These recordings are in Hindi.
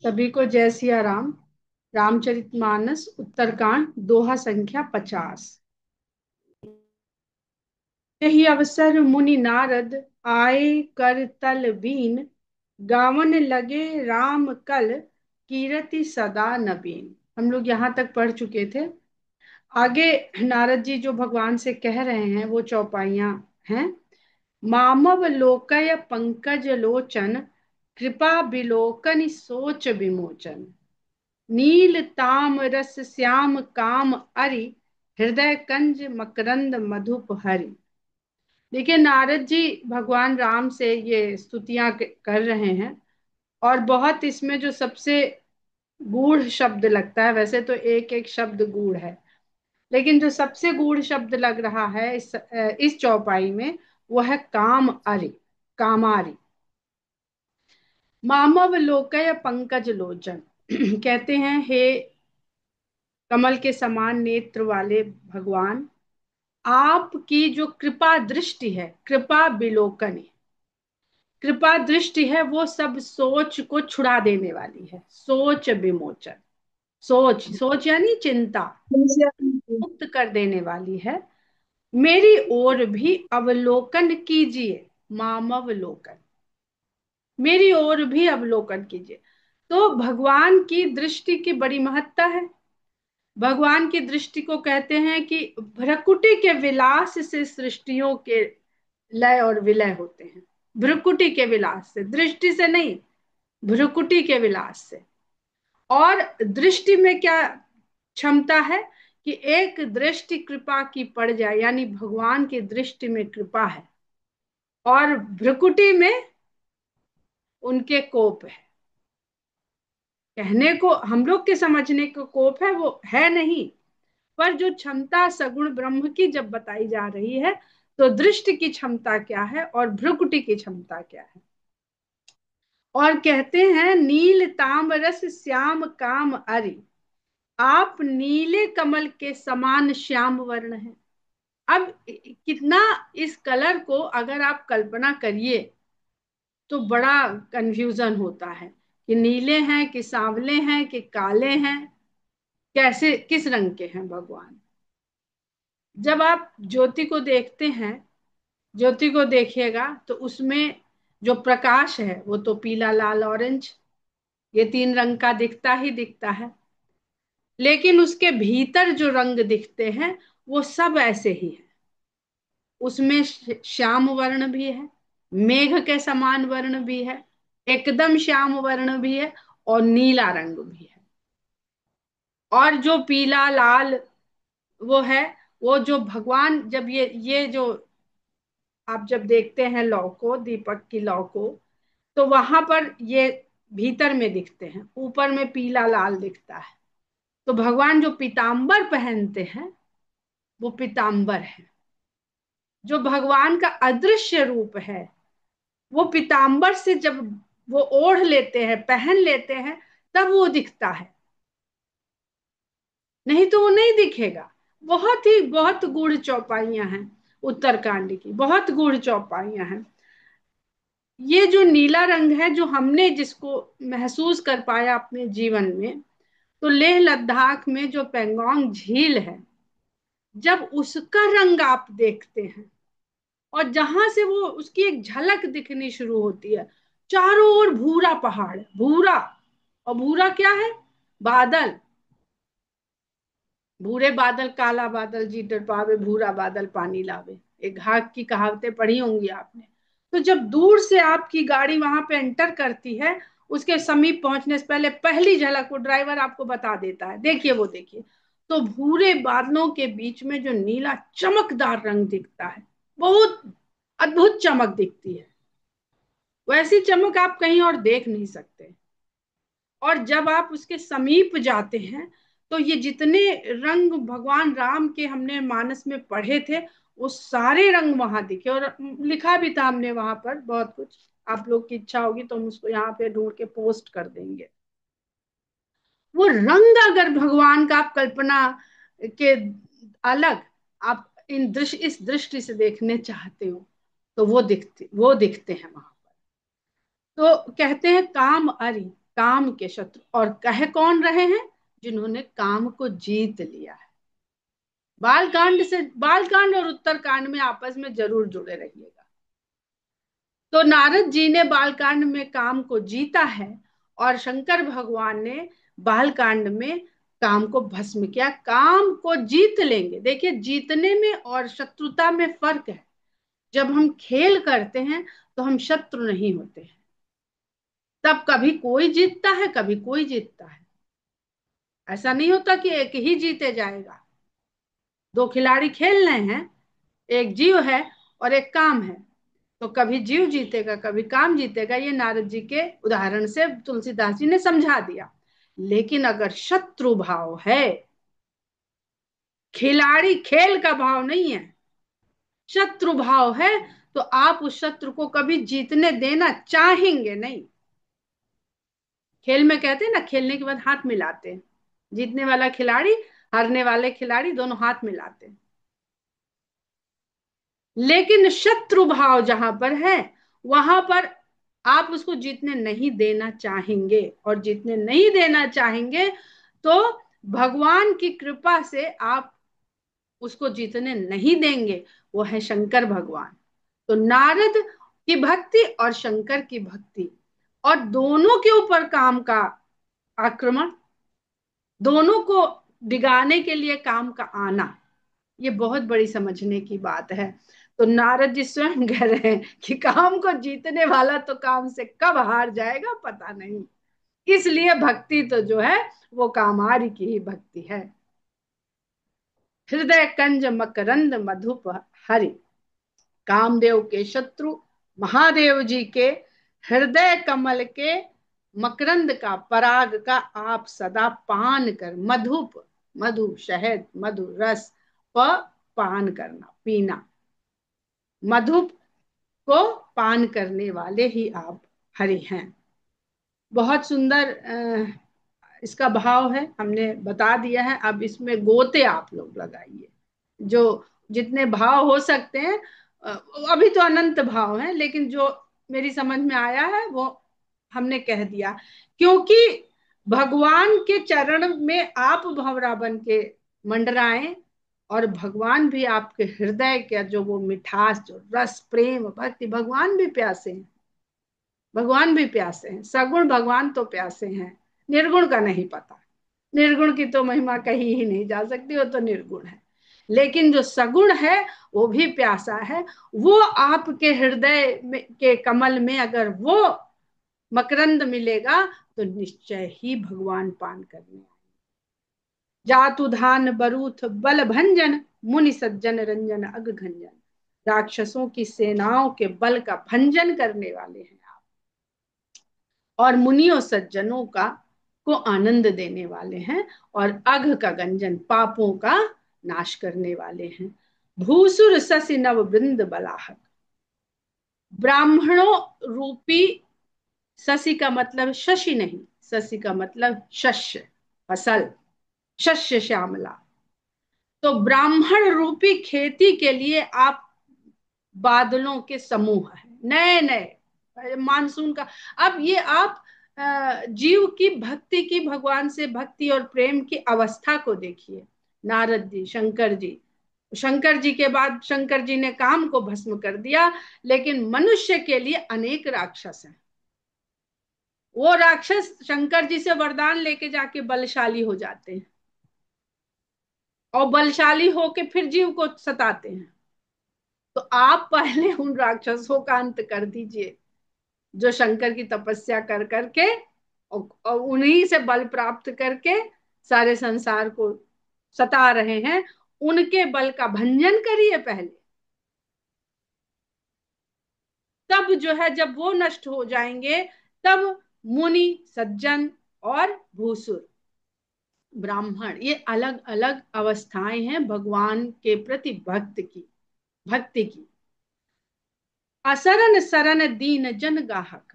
सभी को जय सिया राम। रामचरितमानस उत्तरकांड दोहा संख्या 50। यही अवसर मुनि नारद आए कर तल बीन, गावन लगे राम कल कीरति सदा नवीन। हम लोग यहाँ तक पढ़ चुके थे। आगे नारद जी जो भगवान से कह रहे हैं वो चौपाइयां हैं। मामव लोकय पंकज लोचन, कृपा बिलोकन सोच विमोचन। नील ताम रस श्याम काम अरि, हृदय कंज मकरंद मधुप हरि। देखिए नारद जी भगवान राम से ये स्तुतियां कर रहे हैं। और बहुत इसमें जो सबसे गूढ़ शब्द लगता है, वैसे तो एक एक शब्द गूढ़ है, लेकिन जो सबसे गूढ़ शब्द लग रहा है इस चौपाई में वो है काम अरि, कामारि। मामव लोकय पंकज लोचन कहते हैं हे कमल के समान नेत्र वाले भगवान, आपकी जो कृपा दृष्टि है, कृपा बिलोकन है, कृपा दृष्टि है, वो सब सोच को छुड़ा देने वाली है। सोच विमोचन, सोच सोच यानी चिंता, मुक्त कर देने वाली है। मेरी ओर भी अवलोकन कीजिए। मामवलोकन, मेरी ओर भी अवलोकन कीजिए। तो भगवान की दृष्टि की बड़ी महत्ता है। भगवान की दृष्टि को कहते हैं कि भ्रकुटी के विलास से सृष्टियों के लय और विलय होते हैं। भ्रकुटी के विलास से, दृष्टि से नहीं, भ्रकुटी के विलास से। और दृष्टि में क्या क्षमता है कि एक दृष्टि कृपा की पड़ जाए, यानी भगवान की दृष्टि में कृपा है और भ्रकुटी में उनके कोप है। कहने को हम लोग के समझने को कोप है, वो है नहीं, पर जो क्षमता सगुण ब्रह्म की जब बताई जा रही है, तो दृष्टि की क्षमता क्या है और भ्रुकुटी की क्षमता क्या है। और कहते हैं नील ताम्रस श्याम काम अरि, आप नीले कमल के समान श्याम वर्ण है। अब कितना इस कलर को अगर आप कल्पना करिए तो बड़ा कंफ्यूजन होता है कि नीले हैं कि सांवले हैं कि काले हैं, कैसे किस रंग के हैं भगवान। जब आप ज्योति को देखते हैं, ज्योति को देखिएगा तो उसमें जो प्रकाश है वो तो पीला लाल ऑरेंज, ये तीन रंग का दिखता ही दिखता है। लेकिन उसके भीतर जो रंग दिखते हैं वो सब ऐसे ही है। उसमें श्याम वर्ण भी है, मेघ के समान वर्ण भी है, एकदम श्याम वर्ण भी है, और नीला रंग भी है। और जो पीला लाल वो है, वो जो भगवान जब ये जो आप जब देखते हैं लौ को, दीपक की लौ को, तो वहां पर ये भीतर में दिखते हैं, ऊपर में पीला लाल दिखता है। तो भगवान जो पीतांबर पहनते हैं वो पीतांबर है। जो भगवान का अदृश्य रूप है वो पीतांबर से जब वो ओढ़ लेते हैं, पहन लेते हैं, तब वो दिखता है, नहीं तो वो नहीं दिखेगा। बहुत गूढ़ चौपाइयां हैं उत्तरकांड की, बहुत गूढ़ चौपाइयां हैं। ये जो नीला रंग है, जो हमने जिसको महसूस कर पाया अपने जीवन में, तो लेह लद्दाख में जो पेंगोंग झील है, जब उसका रंग आप देखते हैं और जहां से वो उसकी एक झलक दिखनी शुरू होती है, चारों ओर भूरा पहाड़, भूरा। और भूरा क्या है? बादल। भूरे बादल काला बादल जी डर पावे, भूरा बादल पानी लावे, एक घाट की कहावतें पढ़ी होंगी आपने। तो जब दूर से आपकी गाड़ी वहां पे एंटर करती है, उसके समीप पहुंचने से पहले पहली झलक वो ड्राइवर आपको बता देता है, देखिए वो देखिए। तो भूरे बादलों के बीच में जो नीला चमकदार रंग दिखता है, बहुत अद्भुत चमक दिखती है। वैसी चमक आप कहीं और देख नहीं सकते। और जब आप उसके समीप जाते हैं, तो ये जितने रंग भगवान राम के हमने मानस में पढ़े थे, वो सारे रंग वहां दिखे। और लिखा भी था हमने वहां पर बहुत कुछ, आप लोग की इच्छा होगी तो हम उसको यहाँ पे ढूंढ के पोस्ट कर देंगे। वो रंग अगर भगवान का आप कल्पना के अलग, आप इस दृष्टि से देखने चाहते हो, तो वो दिखते हैं वहां। तो कहते हैं काम अरि, काम के शत्रु, और कह कौन रहे हैं? जिन्होंने काम को जीत लिया है। बालकांड और उत्तरकांड में आपस में जरूर जुड़े रहिएगा। तो नारद जी ने बालकांड में काम को जीता है, और शंकर भगवान ने बालकांड में काम को भस्म किया। काम को जीत लेंगे। देखिए, जीतने में और शत्रुता में फर्क है। जब हम खेल करते हैं तो हम शत्रु नहीं होते हैं, तब कभी कोई जीतता है, कभी कोई जीतता है। ऐसा नहीं होता कि एक ही जीते जाएगा। दो खिलाड़ी खेल रहे हैं, एक जीव है और एक काम है, तो कभी जीव जीतेगा, कभी काम जीतेगा। ये नारद जी के उदाहरण से तुलसीदास जी ने समझा दिया। लेकिन अगर शत्रु भाव है, खिलाड़ी खेल का भाव नहीं है, शत्रु भाव है, तो आप उस शत्रु को कभी जीतने देना चाहेंगे नहीं। खेल में कहते हैं ना, खेलने के बाद हाथ मिलाते हैं। जीतने वाला खिलाड़ी, हारने वाले खिलाड़ी, दोनों हाथ मिलाते हैं। लेकिन शत्रु भाव जहां पर है, वहां पर आप उसको जीतने नहीं देना चाहेंगे, और जीतने नहीं देना चाहेंगे तो भगवान की कृपा से आप उसको जीतने नहीं देंगे। वो है शंकर भगवान। तो नारद की भक्ति और शंकर की भक्ति, और दोनों के ऊपर काम का आक्रमण, दोनों को डिगाने के लिए काम का आना, ये बहुत बड़ी समझने की बात है। तो नारद जी स्वयं कह रहे हैं कि काम को जीतने वाला तो काम से कब हार जाएगा पता नहीं। इसलिए भक्ति तो जो है वो कामारी की ही भक्ति है। हृदय कंज मकरंद मधुप हरि, कामदेव के शत्रु महादेव जी के हृदय कमल के मकरंद का, पराग का आप सदा पान कर, मधुप, मधु शहद, मधु रस प पान करना, पीना, मधु को पान करने वाले ही आप हरि हैं। बहुत सुंदर इसका भाव है, हमने बता दिया है। अब इसमें गोते आप लोग लगाइए, जो जितने भाव हो सकते हैं। अभी तो अनंत भाव हैं, लेकिन जो मेरी समझ में आया है वो हमने कह दिया। क्योंकि भगवान के चरण में आप भंवरा बन के मंडराएं, और भगवान भी आपके हृदय का जो वो मिठास, जो रस, प्रेम, भक्ति, भगवान भी प्यासे हैं। भगवान भी प्यासे हैं, सगुण भगवान तो प्यासे हैं। निर्गुण का नहीं पता, निर्गुण की तो महिमा कही ही नहीं जा सकती, वो तो निर्गुण है। लेकिन जो सगुण है वो भी प्यासा है। वो आपके हृदय में के कमल में अगर वो मकरंद मिलेगा तो निश्चय ही भगवान पान करने आए। जातु धान बरूथ बल भंजन, मुनि सज्जन रंजन अग घंजन। राक्षसों की सेनाओं के बल का भंजन करने वाले हैं आप, और मुनियों सज्जनों का को आनंद देने वाले हैं, और अघ का गंजन, पापों का नाश करने वाले हैं। भूसुर ससि नव वृंद बलाहक, ब्राह्मणों रूपी, शशि का मतलब शशि नहीं, शशि का मतलब शस्य, फसल, शस्य श्यामला। तो ब्राह्मण रूपी खेती के लिए आप बादलों के समूह है, नए नए मानसून का। अब ये आप जीव की भक्ति की, भगवान से भक्ति और प्रेम की अवस्था को देखिए। नारद जी, शंकर जी, शंकर जी के बाद शंकर जी ने काम को भस्म कर दिया, लेकिन मनुष्य के लिए अनेक राक्षस हैं। वो राक्षस शंकर जी से वरदान लेके जाके बलशाली हो जाते हैं, और बलशाली होके फिर जीव को सताते हैं। तो आप पहले उन राक्षसों का अंत कर दीजिए, जो शंकर की तपस्या कर करके और उन्हीं से बल प्राप्त करके सारे संसार को सता रहे हैं। उनके बल का भंजन करिए पहले, तब जो है जब वो नष्ट हो जाएंगे, तब मुनि, सज्जन और भूसुर, ब्राह्मण, ये अलग अलग अवस्थाएं हैं भगवान के प्रति भक्ति की। असरन सरन दीन जन गाहक,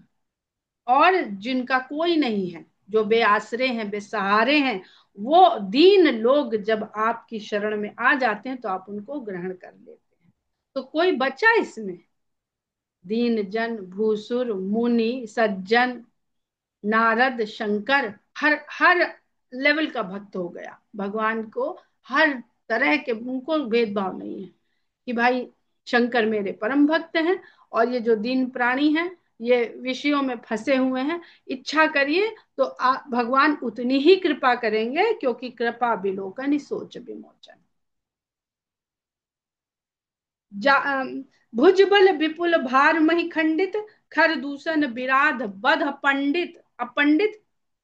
और जिनका कोई नहीं है, जो बेआसरे हैं, बेसहारे हैं, वो दीन लोग जब आपकी शरण में आ जाते हैं तो आप उनको ग्रहण कर लेते हैं। तो कोई बचा इसमें? दीन जन, भूसुर, मुनि, सज्जन, नारद, शंकर, हर हर लेवल का भक्त हो गया भगवान को। हर तरह के, उनको भेदभाव नहीं है कि भाई शंकर मेरे परम भक्त हैं और ये जो दीन प्राणी हैं ये विषयों में फंसे हुए हैं, इच्छा करिए तो भगवान उतनी ही कृपा करेंगे, क्योंकि कृपा विलोकन सोच विमोचन। भुजबल विपुल भार मही खंडित, खर दूषण विराध बध पंडित। अपंडित,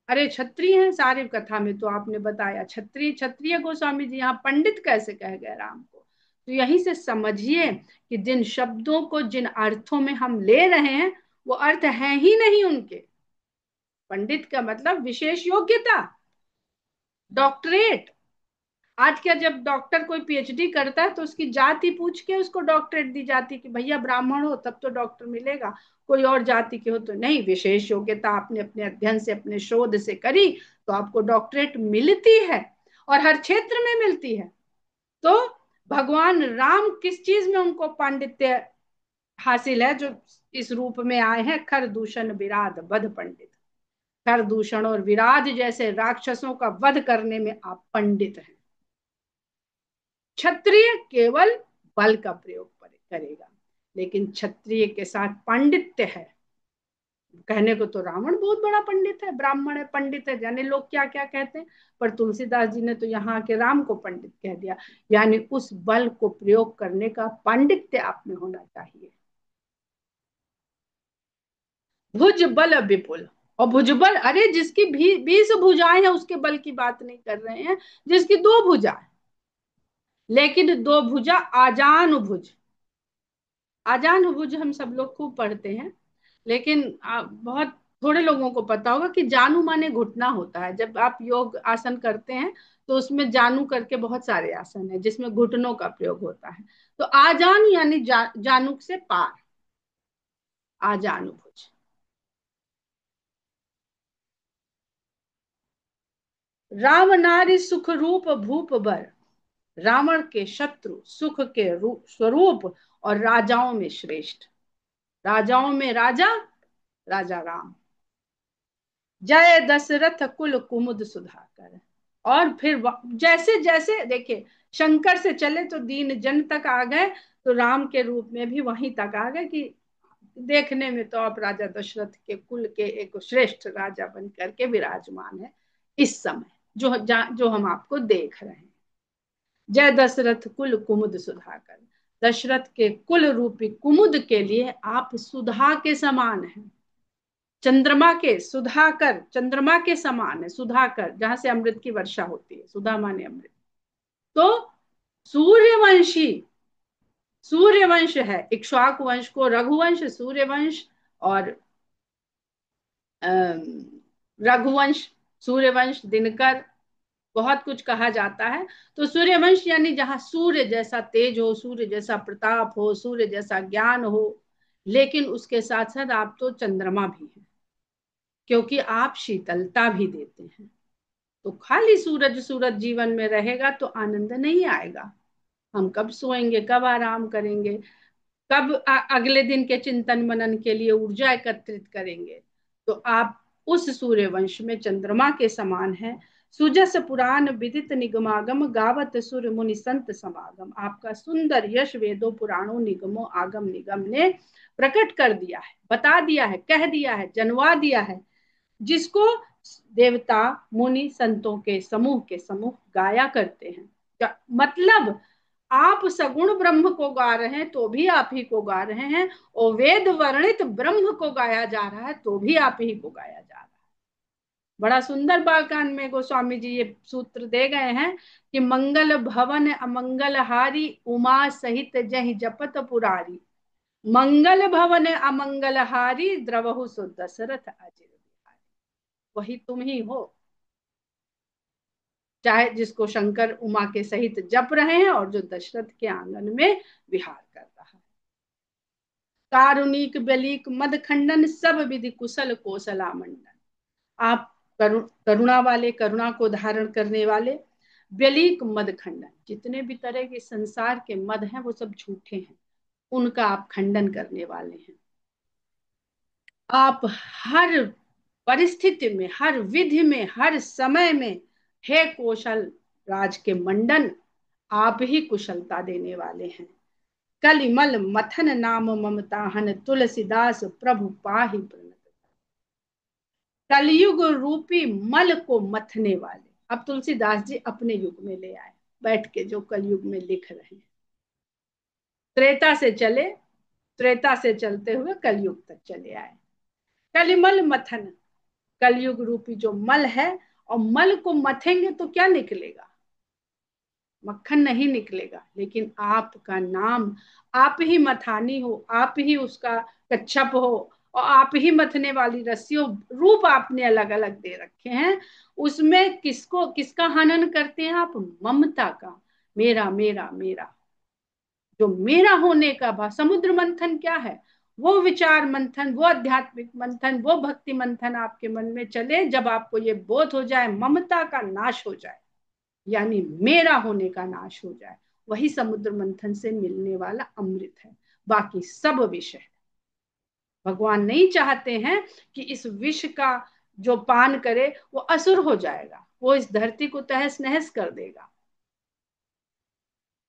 अरे क्षत्रिय हैं सारे कथा में, तो आपने बताया क्षत्रिय, क्षत्रिय गोस्वामी जी यहाँ पंडित कैसे कह गए राम को। तो यहीं से समझिए कि जिन शब्दों को जिन अर्थों में हम ले रहे हैं वो अर्थ है ही नहीं उनके। पंडित का मतलब विशेष योग्यता, डॉक्टरेट। आज क्या, जब डॉक्टर कोई पीएचडी करता है तो उसकी जाति पूछ के उसको डॉक्टरेट दी जाती कि भैया ब्राह्मण हो तब तो डॉक्टर मिलेगा, कोई और जाति के हो तो नहीं। विशेष योग्यता आपने अपने अध्ययन से, अपने शोध से करी तो आपको डॉक्टरेट मिलती है, और हर क्षेत्र में मिलती है। तो भगवान राम किस चीज में उनको पांडित्य हासिल है, जो इस रूप में आए हैं, खर दूषण विराध बध पंडित। खर दूषण और विराध जैसे राक्षसों का वध करने में आप पंडित हैं। क्षत्रिय केवल बल का प्रयोग करेगा, लेकिन क्षत्रिय के साथ पांडित्य है। कहने को तो रावण बहुत बड़ा पंडित है, ब्राह्मण है, पंडित है, जाने लोग क्या क्या कहते हैं, पर तुलसीदास जी ने तो यहाँ के राम को पंडित कह दिया। यानी उस बल को प्रयोग करने का पांडित्य आप में होना चाहिए। भुज बल विपुल, और भुजबल, अरे जिसकी 20 भुजाएं हैं उसके बल की बात नहीं कर रहे हैं, जिसकी 2 भुजा, लेकिन 2 भुजा आजान भुज। आजान भुज हम सब लोग खूब पढ़ते हैं, लेकिन बहुत थोड़े लोगों को पता होगा कि जानू माने घुटना होता है। जब आप योग आसन करते हैं तो उसमें जानू करके बहुत सारे आसन है जिसमें घुटनों का प्रयोग होता है। तो आजान यानी जानू से पार, आजानु भुज। राम नारी सुख रूप भूप बर, रावण के शत्रु, सुख के स्वरूप और राजाओं में श्रेष्ठ, राजाओं में राजा, राजा राम। जय दशरथ कुल कुमुद सुधाकर। और फिर जैसे जैसे देखिए, शंकर से चले तो दीन जन तक आ गए, तो राम के रूप में भी वहीं तक आ गए कि देखने में तो आप राजा दशरथ के कुल के एक श्रेष्ठ राजा बन करके विराजमान है इस समय, जो हम आपको देख रहे हैं। जय दशरथ कुल कुमुद सुधाकर, दशरथ के कुल रूपी कुमुद के लिए आप सुधा के समान हैं। चंद्रमा के, सुधाकर चंद्रमा के समान है, सुधाकर जहां से अमृत की वर्षा होती है, सुधा माने अमृत। तो सूर्यवंशी, सूर्यवंश है, इक्ष्वाकु वंश को रघुवंश, सूर्यवंश और रघुवंश, सूर्यवंश, दिनकर, बहुत कुछ कहा जाता है। तो सूर्यवंश यानी जहां सूर्य जैसा तेज हो, सूर्य जैसा प्रताप हो, सूर्य जैसा ज्ञान हो, लेकिन उसके साथ साथ आप तो चंद्रमा भी हैं, क्योंकि आप शीतलता भी देते हैं। तो खाली सूरज सूरज जीवन में रहेगा तो आनंद नहीं आएगा। हम कब सोएंगे, कब आराम करेंगे, कब अगले दिन के चिंतन मनन के लिए ऊर्जा एकत्रित करेंगे। तो आप उस सूर्यवंश में चंद्रमा के समान है। सुजस पुराण विदित निगमागम, गावत सुर मुनि संत समागम। आपका सुंदर यश वेदों पुराणों निगमों आगम निगम ने प्रकट कर दिया है, बता दिया है, कह दिया है, जनवा दिया है, जिसको देवता मुनि संतों के समूह गाया करते हैं। मतलब आप सगुण ब्रह्म को गा रहे हैं तो भी आप ही को गा रहे हैं, और वेद वर्णित ब्रह्म को गाया जा रहा है तो भी आप ही को गाया जा रहा है। बड़ा सुंदर बाकान में गोस्वामी जी ये सूत्र दे गए हैं कि मंगल भवन अमंगल हारी, उमा सहित जहि जपत पुरारी। मंगल भवन अमंगल हारी, द्रवहु सो दशरथ अजिर बिहारी। वही तुम ही हो, चाहे जिसको शंकर उमा के सहित जप रहे हैं और जो दशरथ के आंगन में विहार कर रहा है। कारुणिक बलिक मद खंडन, सब विधि कुशल कौशला मंडन। आप करुणा वाले, करुणा को धारण करने वाले, व्यलीक मद खंडन, जितने भी तरह के संसार के मद हैं वो सब झूठे हैं, उनका आप खंडन करने वाले हैं। आप हर परिस्थिति में, हर विधि में, हर समय में, हे कौशल राज के मंडन, आप ही कुशलता देने वाले हैं। कलिमल मथन नाम ममताहन, तुलसीदास प्रभु पाहि प्रणत। कलयुग रूपी मल को मथने वाले, अब तुलसीदास जी अपने युग में ले आए, बैठ के जो कलयुग में लिख रहे हैं। त्रेता से चले, त्रेता से चलते हुए कलयुग तक चले आए। कलिमल मथन, कलयुग रूपी जो मल है, और मल को मथेंगे तो क्या निकलेगा? मक्खन नहीं निकलेगा, लेकिन आपका नाम, आप ही मथानी हो, आप ही उसका कच्छप हो, और आप ही मथने वाली रस्सियों, रूप आपने अलग अलग दे रखे हैं। उसमें किसको, किसका हनन करते हैं आप? ममता का। मेरा मेरा मेरा, जो मेरा होने का भाव। समुद्र मंथन क्या है? वो विचार मंथन, वो आध्यात्मिक मंथन, वो भक्ति मंथन आपके मन में चले, जब आपको ये बोध हो जाए, ममता का नाश हो जाए, यानी मेरा होने का नाश हो जाए, वही समुद्र मंथन से मिलने वाला अमृत है। बाकी सब विष है। भगवान नहीं चाहते हैं कि इस विष का जो पान करे वो असुर हो जाएगा, वो इस धरती को तहस नहस कर देगा।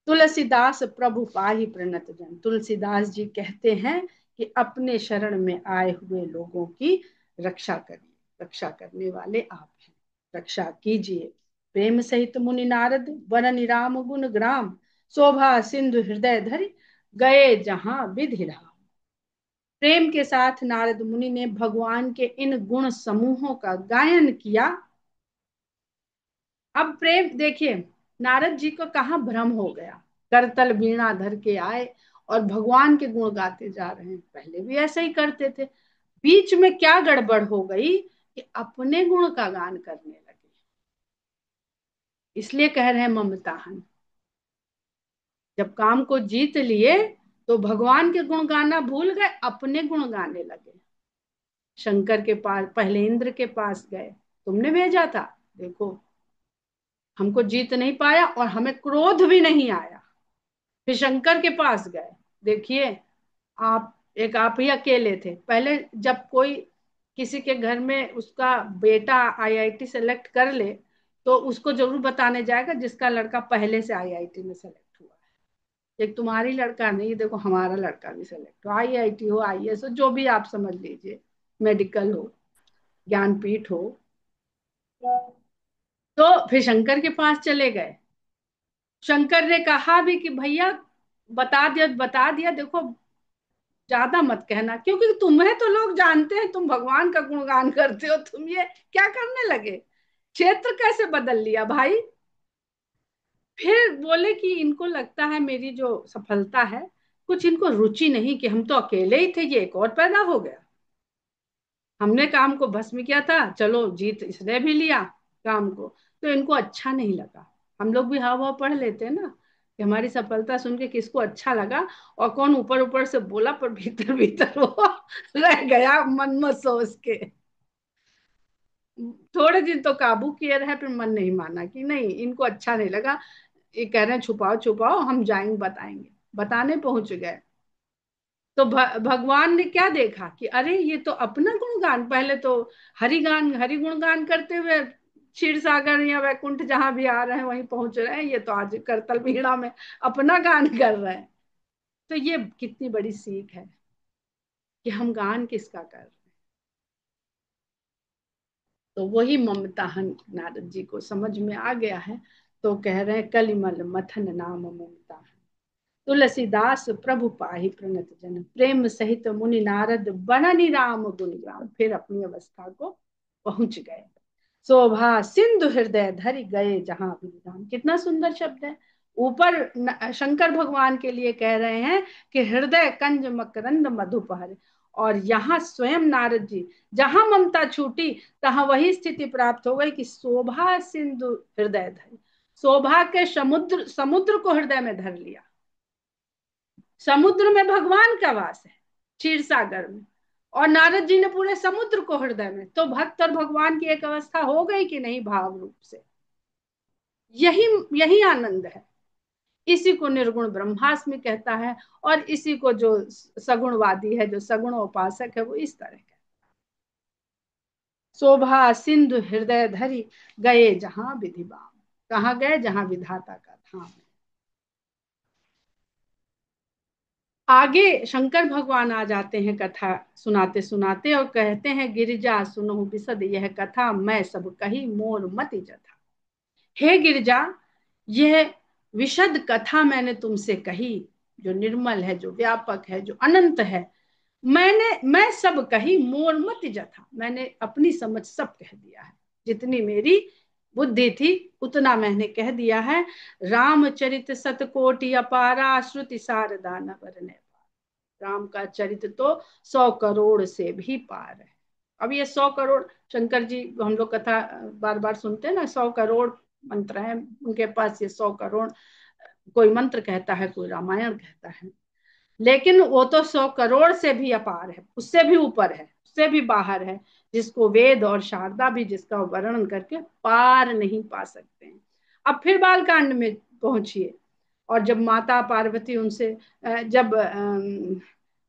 तुलसीदास प्रभु पाहि प्रणत जन, तुलसीदास जी कहते हैं कि अपने शरण में आए हुए लोगों की रक्षा करिए, रक्षा करने वाले आप हैं, रक्षा कीजिए। प्रेम सहित मुनि नारद वरनि राम गुण ग्राम, शोभा सिंधु हृदय धरि गए जहां विधि राम। प्रेम के साथ नारद मुनि ने भगवान के इन गुण समूहों का गायन किया। अब प्रेम देखिए, नारद जी को कहाँ भ्रम हो गया, करतल वीणा धर के आए और भगवान के गुण गाते जा रहे हैं। पहले भी ऐसा ही करते थे, बीच में क्या गड़बड़ हो गई कि अपने गुण का गान करने लगे। इसलिए कह रहे हैं ममताहन, जब काम को जीत लिए तो भगवान के गुण गाना भूल गए, अपने गुण गाने लगे। शंकर के पास, पहले इंद्र के पास गए, तुमने भेजा था, देखो हमको जीत नहीं पाया और हमें क्रोध भी नहीं आया। फिर शंकर के पास गए, देखिए आप, एक आप ही अकेले थे। पहले जब कोई किसी के घर में उसका बेटा आईआईटी सेलेक्ट कर ले, तो उसको जरूर बताने जाएगा जिसका लड़का पहले से आईआईटी में सेलेक्ट हुआ है। एक तुम्हारी लड़का नहीं, देखो हमारा लड़का भी सेलेक्ट हो, आईआईटी हो, आईएएस हो, जो भी आप समझ लीजिए, मेडिकल हो, ज्ञानपीठ हो। तो फिर शंकर के पास चले गए। शंकर ने कहा भी कि भैया बता दिया, बता दिया, देखो ज्यादा मत कहना, क्योंकि तुम्हें तो लोग जानते हैं, तुम भगवान का गुणगान करते हो, तुम ये क्या करने लगे, क्षेत्र कैसे बदल लिया भाई। फिर बोले कि इनको लगता है मेरी जो सफलता है, कुछ इनको रुचि नहीं, कि हम तो अकेले ही थे, ये एक और पैदा हो गया, हमने काम को भस्म किया था, चलो जीत इसने भी लिया काम को, तो इनको अच्छा नहीं लगा। हम लोग भी हाव भाव पढ़ लेते हैं ना, कि हमारी सफलता सुन के किसको अच्छा लगा, और कौन ऊपर ऊपर से बोला पर भीतर भीतर वो रह गया मन में सोच के। थोड़े दिन तो काबू किए रहे, फिर मन नहीं माना कि नहीं, इनको अच्छा नहीं लगा, ये कह रहे हैं छुपाओ छुपाओ, हम जाएंगे बताएंगे। बताने पहुंच गए तो भगवान ने क्या देखा कि अरे ये तो अपना गुणगान, पहले तो हरिगान, हरि गुणगान करते हुए क्षीर सागर या वैकुंठ जहां भी आ रहे हैं वहीं पहुंच रहे हैं, ये तो आज करतल बीड़ा में अपना गान कर रहे हैं। तो ये कितनी बड़ी सीख है कि हम गान किसका कर रहे हैं। तो वही ममता नारद जी को समझ में आ गया है। तो कह रहे हैं कलिमल मथन नाम ममता, तुलसीदास प्रभु पाहि प्रणत जन, प्रेम सहित मुनि नारद बननि राम गुण ग्राम। फिर अपनी अवस्था को पहुंच गए। शोभा सिंधु हृदय धरि गए जहां विराम, कितना सुंदर शब्द है। ऊपर शंकर भगवान के लिए कह रहे हैं कि हृदय कंज मकरंद मधुपहर, और यहाँ स्वयं नारद जी, जहां ममता छूटी तहां वही स्थिति प्राप्त हो गई कि शोभा सिंधु हृदय धरि, शोभा के समुद्र, समुद्र को हृदय में धर लिया। समुद्र में भगवान का वास है, क्षीर सागर में, और नारद जी ने पूरे समुद्र को हृदय में, तो भक्त और भगवान की एक अवस्था हो गई कि नहीं भाव रूप से। यही यही आनंद है। इसी को निर्गुण ब्रह्मास्मि कहता है, और इसी को जो सगुणवादी है, जो सगुण उपासक है, वो इस तरह का। शोभा सिंधु हृदय धरी, गए जहां विधि बाम। कहाँ गए? जहां विधाता का धाम है। आगे शंकर भगवान आ जाते हैं कथा सुनाते सुनाते और कहते हैं, गिरिजा सुनो बिसद यह कथा, मैं सब कही मोर मति जथा। हे गिरिजा, यह विशद कथा मैंने तुमसे कही, जो निर्मल है, जो व्यापक है, जो अनंत है, मैं सब कही मोर मति जथा, मैंने अपनी समझ सब कह दिया है। जितनी मेरी बुद्धि थी उतना मैंने कह दिया है। रामचरित सतकोटि अपारा, श्रुति शारदा न बरने। राम का चरित्र तो 100 करोड़ से भी पार है। अब ये 100 करोड़, शंकर जी हम लोग कथा बार बार सुनते हैं ना, 100 करोड़ मंत्र है उनके पास। ये 100 करोड़, कोई मंत्र कहता है, कोई रामायण कहता है, लेकिन वो तो 100 करोड़ से भी अपार है, उससे भी ऊपर है, उससे भी बाहर है, जिसको वेद और शारदा भी जिसका वर्णन करके पार नहीं पा सकते हैं। अब फिर बाल कांड में पहुंचिए। और जब माता पार्वती उनसे जब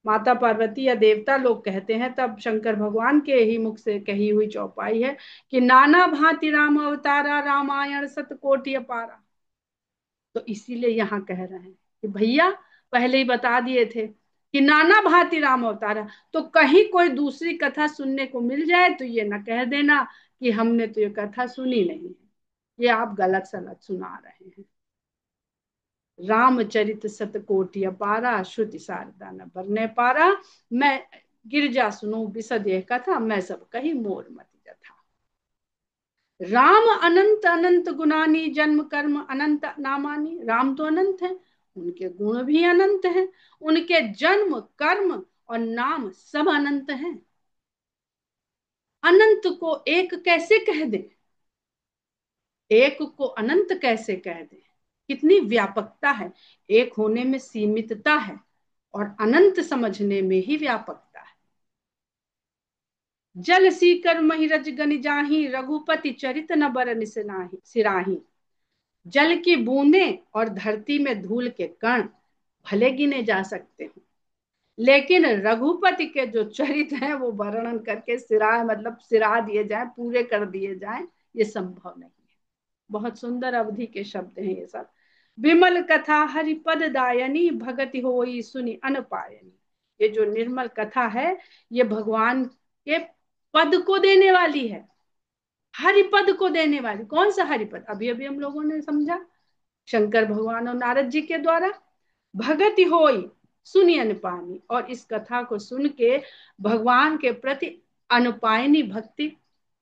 माता पार्वती या देवता लोग कहते हैं, तब शंकर भगवान के ही मुख से कही हुई चौपाई है कि नाना भांति राम अवतारा, रामायण सतकोटि अपारा। तो इसीलिए यहाँ कह रहे हैं कि भैया पहले ही बता दिए थे कि नाना भांति राम अवतारा, तो कहीं कोई दूसरी कथा सुनने को मिल जाए तो ये ना कह देना कि हमने तो ये कथा सुनी नहीं है, ये आप गलत सलत सुना रहे हैं। रामचरित सतकोटि अपारा, श्रुति शारदा न बरने पारा, मैं गिरजा सुनो बिसद यह कथा, मैं सब कही मोर मति जथा। राम अनंत अनंत गुणानी, जन्म कर्म अनंत नामानी। राम तो अनंत है, उनके गुण भी अनंत हैं, उनके जन्म कर्म और नाम सब अनंत हैं। अनंत को एक कैसे कह दे, एक को अनंत कैसे कह दे? कितनी व्यापकता है, एक होने में सीमितता है और अनंत समझने में ही व्यापकता है। जल सीकर महिरज गनि जाही, रघुपति चरित न बरन सिराही। जल की बूंदें और धरती में धूल के कण भले गिने जा सकते हैं, लेकिन रघुपति के जो चरित्र हैं वो वर्णन करके सिरा, मतलब सिरा दिए जाए, पूरे कर दिए जाए, ये संभव नहीं है। बहुत सुंदर अवधि के शब्द हैं ये सब। विमल कथा हरिपद दायनी, भगति होई सुनि अनपायनी। ये जो निर्मल कथा है, ये भगवान के पद को देने वाली है, हरिपद को देने वाली। कौन सा हरिपद? अभी अभी हम लोगों ने समझा, शंकर भगवान और नारद जी के द्वारा। भगति होई सुनि अनुपानी, और इस कथा को सुन के भगवान के प्रति अनुपायनी भक्ति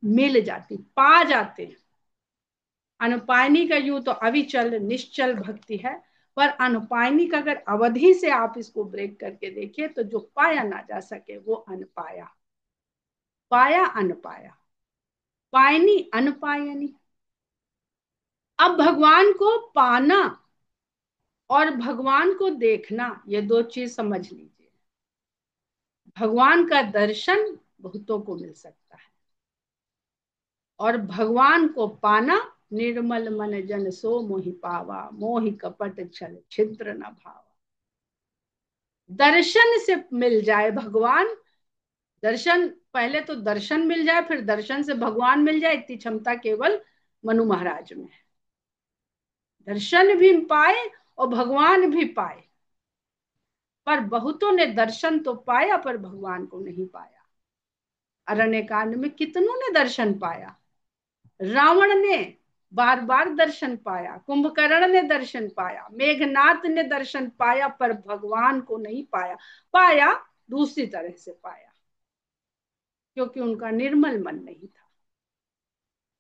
मिल जाती, पा जाते हैं। अनुपायनी का यूं तो अविचल निश्चल भक्ति है, पर अनुपायनी का अगर अवधि से आप इसको ब्रेक करके देखिए तो जो पाया ना जा सके वो अनपाया, पाया अनपाया, पायनी अनपायनी। अब भगवान को पाना और भगवान को देखना, ये दो चीज समझ लीजिए। भगवान का दर्शन बहुतों को मिल सकता है, और भगवान को पाना, निर्मल मन जन सो मोहि पावा, मोहि कपट छल छिद्र न भावा। दर्शन से मिल जाए भगवान, दर्शन, पहले तो दर्शन मिल जाए, फिर दर्शन से भगवान मिल जाए, इतनी क्षमता केवल मनु महाराज में है। दर्शन भी पाए और भगवान भी पाए, पर बहुतों ने दर्शन तो पाया पर भगवान को नहीं पाया। अरण्य कांड में कितनों ने दर्शन पाया। रावण ने बार बार दर्शन पाया, कुंभकर्ण ने दर्शन पाया, मेघनाथ ने दर्शन पाया, पर भगवान को नहीं पाया। पाया दूसरी तरह से पाया, क्योंकि उनका निर्मल मन नहीं था।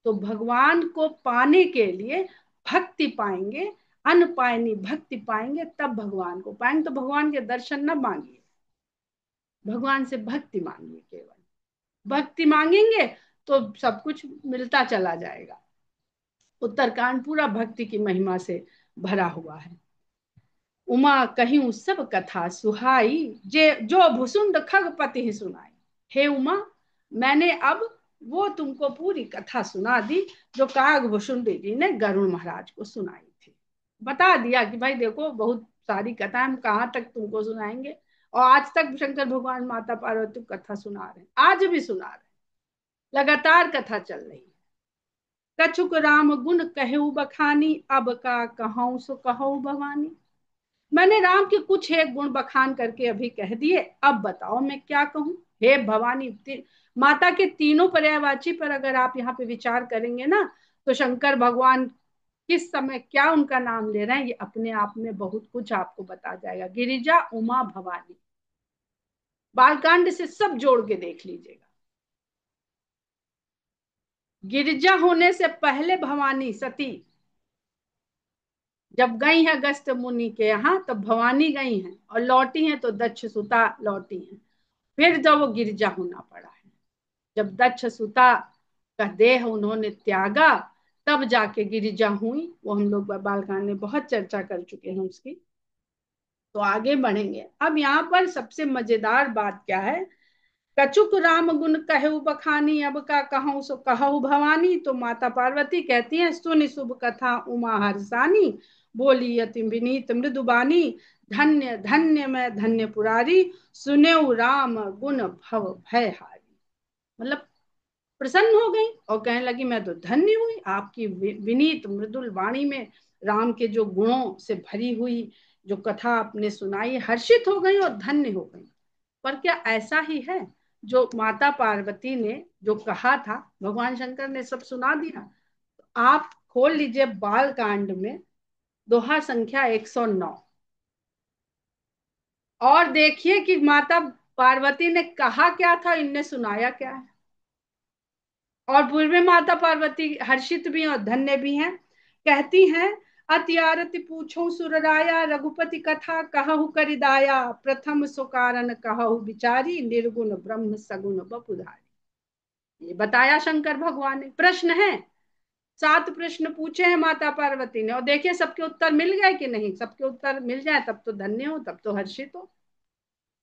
तो भगवान को पाने के लिए भक्ति पाएंगे, अनपायनी भक्ति पाएंगे, तब भगवान को पाएंगे। तो भगवान के दर्शन न मांगिए, भगवान से भक्ति मांगिए। केवल भक्ति मांगेंगे तो सब कुछ मिलता चला जाएगा। उत्तरकांड पूरा भक्ति की महिमा से भरा हुआ है। उमा कहीं सब कथा सुहाई, जे जो भुसुंड खगपति ही सुनाई। हे उमा, मैंने अब वो तुमको पूरी कथा सुना दी जो काग भुसुंडी जी ने गरुड़ महाराज को सुनाई थी। बता दिया कि भाई देखो, बहुत सारी कथा हम कहाँ तक तुमको सुनाएंगे। और आज तक शंकर भगवान माता पार्वती को कथा सुना रहे हैं, आज भी सुना रहे हैं। लगातार कथा चल रही है। कछुक राम गुण कहऊ बखानी, अब का कहूँ सो कहऊ भवानी। मैंने राम के कुछ एक गुण बखान करके अभी कह दिए, अब बताओ मैं क्या कहूं। हे भवानी, माता के तीनों पर्यायवाची पर अगर आप यहाँ पे विचार करेंगे ना, तो शंकर भगवान किस समय क्या उनका नाम ले रहे हैं, ये अपने आप में बहुत कुछ आपको बता जाएगा। गिरिजा, उमा, भवानी, बालकांड से सब जोड़ के देख लीजिएगा। गिरिजा होने से पहले भवानी सती जब गई है अगस्त मुनि के यहाँ, तब भवानी गई हैं, और लौटी हैं तो दक्ष सुता लौटी हैं। फिर जब वो गिरजा होना पड़ा है, जब दक्ष सुता का देह उन्होंने त्यागा, तब जाके गिरिजा हुई। वो हम लोग बालकांड में बहुत चर्चा कर चुके हैं उसकी, तो आगे बढ़ेंगे। अब यहाँ पर सबसे मजेदार बात क्या है, कछुक राम गुण कहु बखानी, अब का कहूँ सो कहु भवानी। तो माता पार्वती कहती हैं, सुनि शुभ कथा उमा हर्षानी, बोली अति विनीत मृदुबानी, धन्य धन्य मैं धन्य पुरारी, सुनेऊ राम गुण भव भय हारी। मतलब प्रसन्न हो गई और कहने लगी, मैं तो धन्य हुई, आपकी विनीत मृदुल वाणी में राम के जो गुणों से भरी हुई जो कथा आपने सुनाई, हर्षित हो गई और धन्य हो गई। पर क्या ऐसा ही है जो माता पार्वती ने जो कहा था, भगवान शंकर ने सब सुना दिया? आप खोल लीजिए बाल कांड में दोहा संख्या 109 और देखिए कि माता पार्वती ने कहा क्या था, इनने सुनाया क्या है। और पूर्व में माता पार्वती हर्षित भी और धन्य भी हैं। कहती हैं, अति आरती पूछो सुरराया, रघुपति कथा कहु करिदाया, प्रथम सो कारण कहु बिचारी, निर्गुण ब्रह्म सगुण बपुधारी। ये बताया शंकर भगवान ने। प्रश्न है, 7 प्रश्न पूछे हैं माता पार्वती ने, और देखिए सबके उत्तर मिल गए कि नहीं। सबके उत्तर मिल जाए तब तो धन्य हो, तब तो हर्षित हो।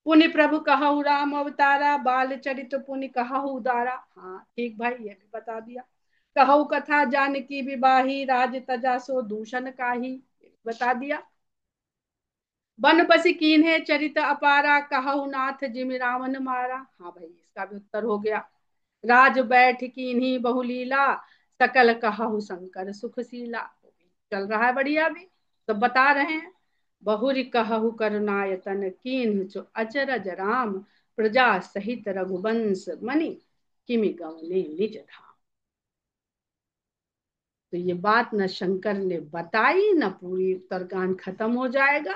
पुनि प्रभु कहु राम अवतारा, बाल चरित पुनि कहु उदारा। हाँ ठीक भाई, ये भी बता दिया। कहु कथा जानकी विवाही, राज तजा सो दूषण काही, बता दिया। बन बसी कीन्हे चरित अपारा, कहु नाथ जिमि रावण मारा। हाँ भाई, इसका भी उत्तर हो गया। राज बैठ कीन्ही बहुलीला, सकल कहु शंकर सुखशीला। चल रहा है बढ़िया भी, सब बता रहे हैं। बहुरी कहु करुणायतन, कीन्ह जो अचरज राम, प्रजा सहित रघुवंश मणि, किमि गवने निज धाम। तो ये बात न शंकर ने बताई, न पूरी उत्तरकांड खत्म हो जाएगा।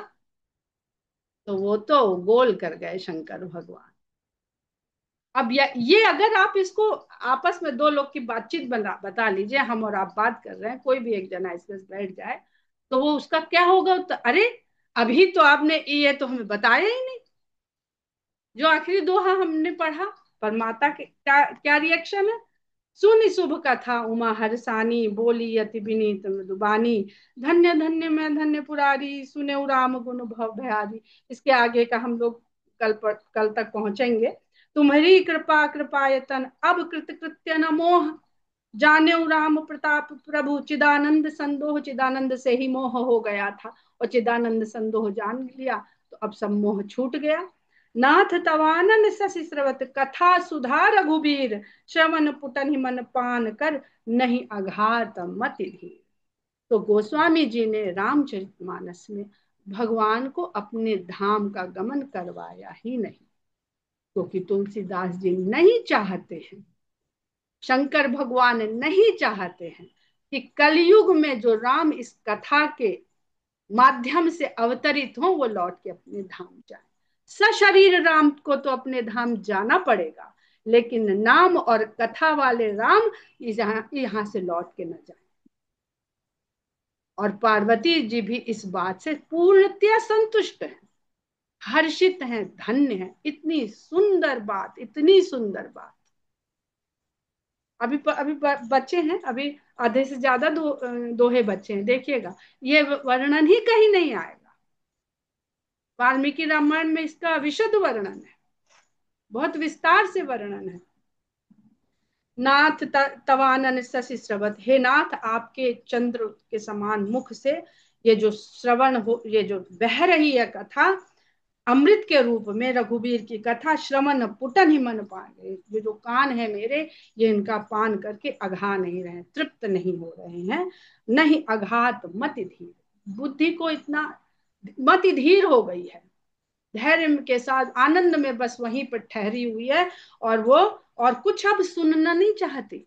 तो वो तो गोल कर गए शंकर भगवान। अब ये अगर आप इसको आपस में दो लोग की बातचीत बता लीजिए, हम और आप बात कर रहे हैं, कोई भी एक जना इसमें बैठ जाए, तो वो उसका क्या होगा? तो अरे अभी तो आपने ये तो हमें बताया ही नहीं, जो आखिरी दोहा हमने पढ़ा। पर माता के क्या क्या रिएक्शन है? सुनि शुभ कथा उमा हरसानी, बोली अति विनीत मृदुबानी, धन्य धन्य मैं धन्य पुरारी, सुने राम गुण भव भयारी। इसके आगे का हम लोग कल तक पहुंचेंगे। तुम्हारी कृपा कृपायतन, अब कृत कृत्य न मोह, जाने राम प्रताप प्रभु, चिदानंद संदोह। चिदानंद से ही मोह हो गया था, और चिदानंद संदोह जान लिया, तो अब सब मोह छूट गया। नाथ तवानन शशि स्रवत, कथा सुधा रघुबीर, श्रवण पुटन ही मन पान कर, नहीं अघात मति धीर। तो गोस्वामी जी ने रामचरितमानस में भगवान को अपने धाम का गमन करवाया ही नहीं, क्योंकि तुलसीदास जी नहीं चाहते हैं, शंकर भगवान नहीं चाहते हैं कि कलयुग में जो राम इस कथा के माध्यम से अवतरित हो, वो लौट के अपने धाम जाए। सशरीर राम को तो अपने धाम जाना पड़ेगा, लेकिन नाम और कथा वाले राम यहाँ से लौट के न जाए। और पार्वती जी भी इस बात से पूर्णतया संतुष्ट हैं, हर्षित हैं, धन्य हैं। इतनी सुंदर बात, इतनी सुंदर बात। अभी बच्चे हैं, अभी आधे से ज्यादा दोहे बच्चे हैं, देखिएगा ये वर्णन ही कहीं नहीं आएगा। वाल्मीकि रामायण में इसका विशद वर्णन है, बहुत विस्तार से वर्णन है। नाथ तवानन शशि स्रवत, हे नाथ आपके चंद्र के समान मुख से ये जो श्रवण हो, ये जो बह रही है कथा, अमृत के रूप में रघुवीर की कथा, श्रवण पुटन ही मन पाए, ये जो कान है मेरे, ये इनका पान करके अघा नहीं रहे, तृप्त नहीं हो रहे हैं। नहीं अघात मति धीर, बुद्धि को इतना, मति धीर हो गई है, धैर्य के साथ आनंद में बस वहीं पर ठहरी हुई है। और वो और कुछ अब सुनना नहीं चाहती।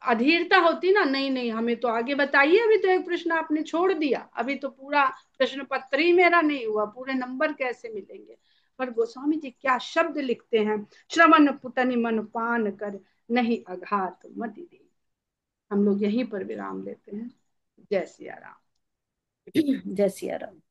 अधीरता होती ना, नहीं नहीं हमें तो आगे बताइए, अभी तो एक प्रश्न आपने छोड़ दिया, अभी तो पूरा प्रश्न पत्र ही मेरा नहीं हुआ, पूरे नंबर कैसे मिलेंगे। पर गोस्वामी जी क्या शब्द लिखते हैं, श्रवण पुटनि मन पान कर, नहीं अघात मति दे। हम लोग यहीं पर विराम लेते हैं। जय सिया राम। जय सिया राम।